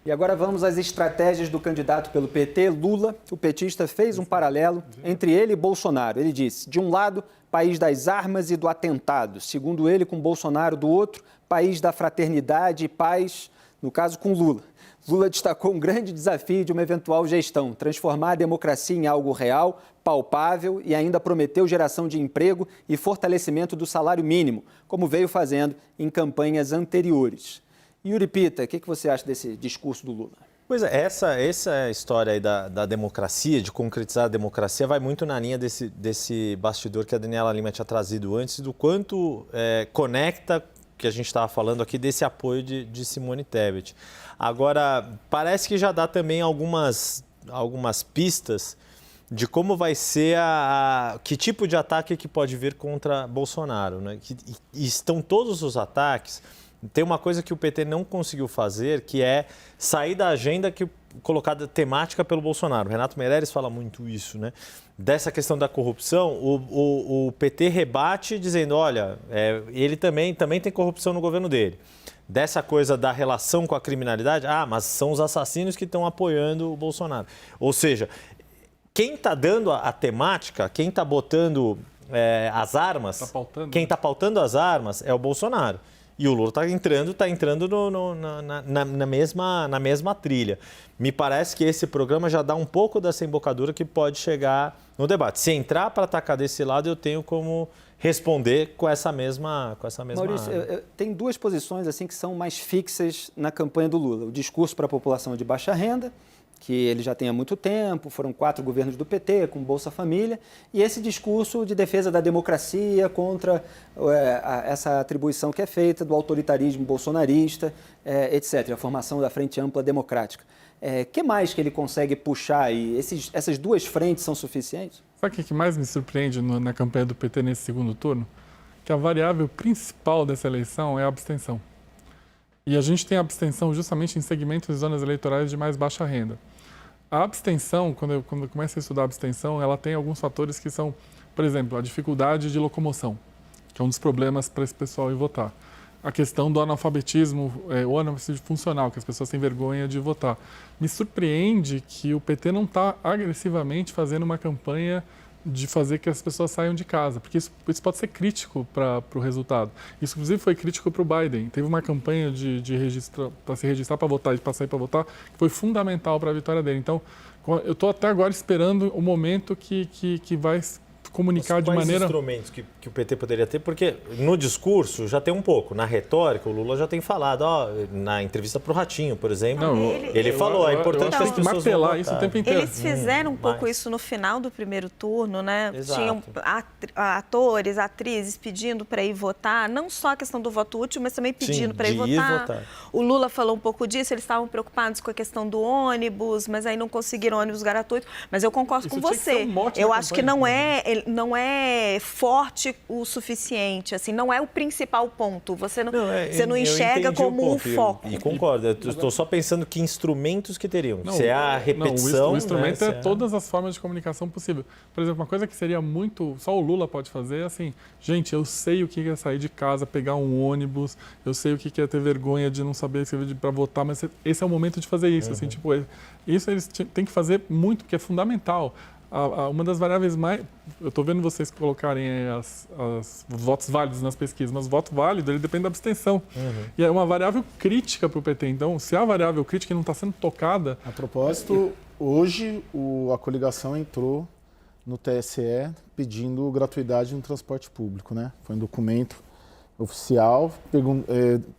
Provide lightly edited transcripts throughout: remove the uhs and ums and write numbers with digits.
E agora vamos às estratégias do candidato pelo PT, Lula. O petista fez um paralelo entre ele e Bolsonaro. Ele disse, de um lado, país das armas e do atentado. Segundo ele, com Bolsonaro, do outro, país da fraternidade e paz, no caso com Lula. Lula destacou um grande desafio de uma eventual gestão, transformar a democracia em algo real, palpável e ainda prometeu geração de emprego e fortalecimento do salário mínimo, como veio fazendo em campanhas anteriores. Yuri Pita, o que você acha desse discurso do Lula? Pois é, essa história aí da democracia, de concretizar a democracia, vai muito na linha desse bastidor que a Daniela Lima tinha trazido antes, do quanto conecta, que a gente estava falando aqui, desse apoio de Simone Tebet. Agora, parece que já dá também algumas pistas de como vai ser que tipo de ataque que pode vir contra Bolsonaro, né? E estão todos os ataques. Tem uma coisa que o PT não conseguiu fazer, que é sair da agenda colocada temática pelo Bolsonaro. O Renato Meireles fala muito isso, né? Dessa questão da corrupção, o PT rebate dizendo, olha, ele também tem corrupção no governo dele. Dessa coisa da relação com a criminalidade, mas são os assassinos que estão apoiando o Bolsonaro. Ou seja, quem está dando a temática, quem está botando as armas, quem está pautando as armas é o Bolsonaro. E o Lula está entrando na mesma trilha. Me parece que esse programa já dá um pouco dessa embocadura que pode chegar no debate. Se entrar para atacar desse lado, eu tenho como responder com essa mesma Maurício, tem duas posições assim que são mais fixas na campanha do Lula. O discurso para a população de baixa renda, que ele já tem há muito tempo, foram 4 governos do PT, com Bolsa Família, e esse discurso de defesa da democracia contra essa atribuição que é feita do autoritarismo bolsonarista, etc., a formação da Frente Ampla Democrática. Que mais que ele consegue puxar aí? Essas duas frentes são suficientes? Sabe o que mais me surpreende na campanha do PT nesse segundo turno? Que a variável principal dessa eleição é a abstenção. E a gente tem abstenção justamente em segmentos e zonas eleitorais de mais baixa renda. A abstenção, quando eu começo a estudar a abstenção, ela tem alguns fatores que são, por exemplo, a dificuldade de locomoção, que é um dos problemas para esse pessoal ir votar. A questão do analfabetismo, ou analfabetismo funcional, que as pessoas têm vergonha de votar. Me surpreende que o PT não está agressivamente fazendo uma campanha de fazer que as pessoas saiam de casa, porque isso pode ser crítico para o resultado. Isso, inclusive, foi crítico para o Biden. Teve uma campanha para se registrar para votar e para sair para votar, que foi fundamental para a vitória dele. Então, eu estou até agora esperando o momento que vai comunicar de maneira... Quais instrumentos que o PT poderia ter? Porque no discurso já tem um pouco, na retórica o Lula já tem falado, na entrevista para o Ratinho, por exemplo, ele falou, é importante que as pessoas vão votar. Isso o tempo inteiro. Eles fizeram um pouco isso no final do primeiro turno, né? Exato. Tinham atores, atrizes pedindo para ir votar, não só a questão do voto útil, mas também pedindo para ir votar. O Lula falou um pouco disso, eles estavam preocupados com a questão do ônibus, mas aí não conseguiram ônibus gratuito. Mas eu concordo com você. Eu acho que não é forte o suficiente, assim, não é o principal ponto. Você não enxerga como um foco. E concordo, eu estou só pensando que instrumentos que teriam. Se é a repetição... O instrumento é todas as formas de comunicação possível. Por exemplo, uma coisa que seria só o Lula pode fazer é assim, gente, eu sei o que é sair de casa, pegar um ônibus, eu sei o que é ter vergonha de não saber escrever para votar, mas esse é o momento de fazer isso. Assim, isso eles têm que fazer muito, porque é fundamental. Uma das variáveis mais... Eu estou vendo vocês colocarem os votos válidos nas pesquisas, mas o voto válido ele depende da abstenção. E é uma variável crítica para o PT. Então, se a variável crítica não está sendo tocada... A propósito, hoje a coligação entrou no TSE pedindo gratuidade no transporte público, né? Foi um documento oficial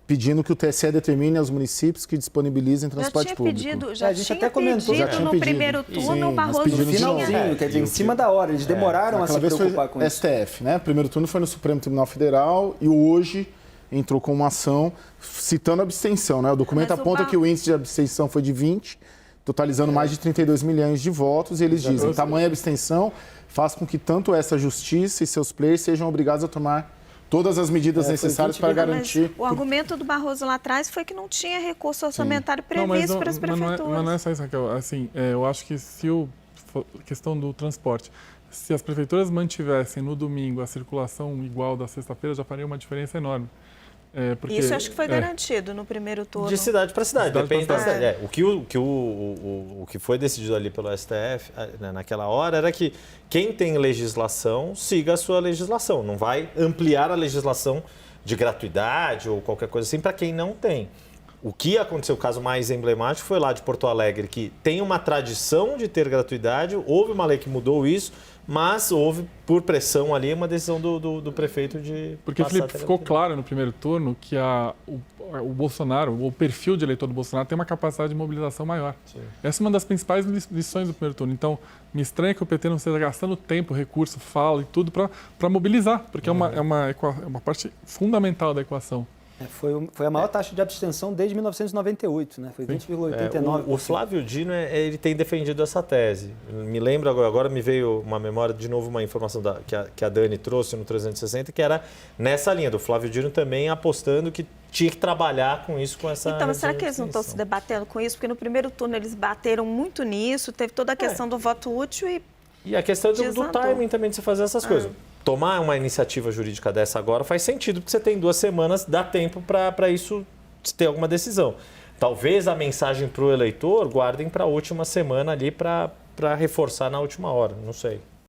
pedindo que o TSE determine aos municípios que disponibilizem transporte público. Já tinha pedido no primeiro turno, o Barroso finalzinho, quer dizer, em cima da hora, eles demoraram a se preocupar com isso. STF, né? O primeiro turno foi no Supremo Tribunal Federal e hoje entrou com uma ação citando a abstenção, né? O documento aponta que o índice de abstenção foi de 20, totalizando mais de 32 milhões de votos, e eles dizem que tamanha abstenção faz com que tanto essa justiça e seus players sejam obrigados a tomar todas as medidas necessárias para garantir... O argumento do Barroso lá atrás foi que não tinha recurso orçamentário previsto para as prefeituras. Mas não é só isso, Raquel. Assim, eu acho que questão do transporte, se as prefeituras mantivessem no domingo a circulação igual da sexta-feira, já faria uma diferença enorme. Porque, isso eu acho que foi garantido no primeiro turno. De cidade para cidade, depende da cidade. cidade. O que foi decidido ali pelo STF naquela hora era que quem tem legislação siga a sua legislação, não vai ampliar a legislação de gratuidade ou qualquer coisa assim para quem não tem. O que aconteceu, o caso mais emblemático foi lá de Porto Alegre, que tem uma tradição de ter gratuidade, houve uma lei que mudou isso, mas houve, por pressão ali, uma decisão do prefeito de... Porque, Felipe, ficou claro no primeiro turno que o Bolsonaro, o perfil de eleitor do Bolsonaro tem uma capacidade de mobilização maior. Sim. Essa é uma das principais lições do primeiro turno. Então, me estranha que o PT não esteja gastando tempo, recurso, fala e tudo para mobilizar, porque é uma parte fundamental da equação. Foi a maior taxa de abstenção desde 1998, né? Foi 20,89%. O Flávio Dino, ele tem defendido essa tese. Me lembro agora me veio uma memória, de novo, uma informação que a Dani trouxe no 360, que era nessa linha, do Flávio Dino também apostando que tinha que trabalhar com isso, com essa... Então, mas será que eles não estão se debatendo com isso? Porque no primeiro turno eles bateram muito nisso, teve toda a questão do voto útil E a questão do timing também de você fazer essas coisas. Tomar uma iniciativa jurídica dessa agora faz sentido, porque você tem 2 semanas, dá tempo para isso ter alguma decisão. Talvez a mensagem para o eleitor guardem para a última semana ali para reforçar na última hora, não sei.